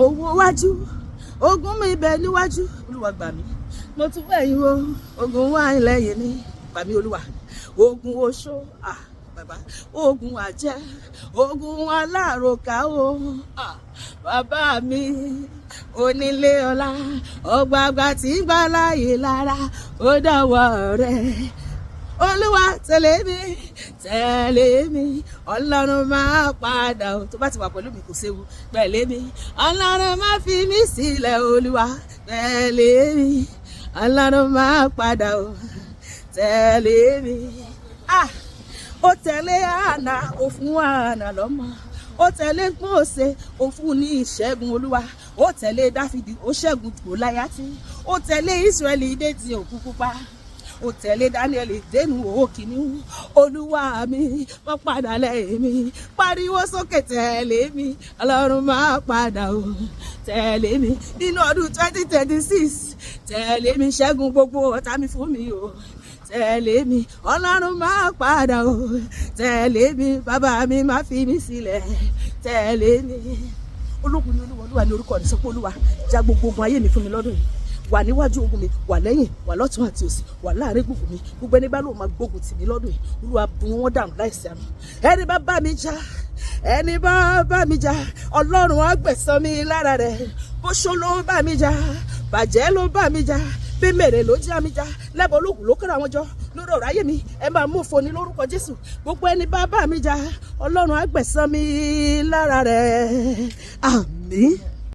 owó wájú ogun mi bẹ níwájú olúwa gbà mí mo tún fẹ̀yìn wo ogun wá lẹ́yìn ní gbà mí olúwa ogun oṣó bàbá ogun àjẹ́ ogun aláròká o bàbá mi onílé ọlá ọgbàgbà tí ń gbà láàyè lára ó dọ̀wọ́ rẹ̀ olúwa tẹ̀lé mi ọlọ́run máa padà o tó bá ti wà pẹ̀lú mi kò séwu tẹ̀lé mi ọlọ́run máa fi mí sílẹ̀ olúwa tẹ̀lé mi ọlọ́run máa padà o tẹ̀lé mi ó tẹ̀lé àná ó fún àná lọ́mọ ó tẹ̀lé Mósè ó fún ní ìṣẹ́gun olúwa ó tẹ̀lé Dáfídì ó ṣẹ́gun Gòláyátì ó tẹ̀lé Ísírẹ́lì dé ti òkú pupa ó tẹ̀lé Dáníẹ́lì dénú òwò kìnìún olúwa mi má padà lẹ́yìn mi pariwo sókè tẹ̀lé mi ọlọ́run máa padà o tẹ̀lé mi nínú ọdún 2026 tẹ̀lé mi ṣẹ́gun gbogbo ọ̀tá mi fún mi o tẹ̀lé mi ọlọ́run máa padà o tẹ̀lé mi bàbá mi má fi mí sílẹ̀ tẹ̀lé mi ológun ni olúwa ní orúkọ rẹ̀ sọ pé olúwa já gbogbo ogun ayé mi fún mi lọ́dún yìí wà níwájú ogun mi wà lẹ́yìn wà lọ́tún àti òsì wà láàrin gbogbo mi gbogbo ẹni bá lóun máa gbógun tì mí lọ́dún yìí olúwa bù wọ́n dànù láìsí àmì ẹni bá bá mi jà ọlọ́run á gbẹ̀san mi lára rẹ̀ bóṣó ló bá mi jà bàjẹ́ ló bá mi jà bí mèrè ló já mi jà lẹ́bọ̀ ológun ló kọ́ra wọn jọ lórí ọ̀rọ̀ ayé mi ẹ máa mú foni lórúkọ Jésù gbogbo ẹni bá bá mi jà ọlọ́run á gbẹ̀san mi lára rẹ̀ àmín.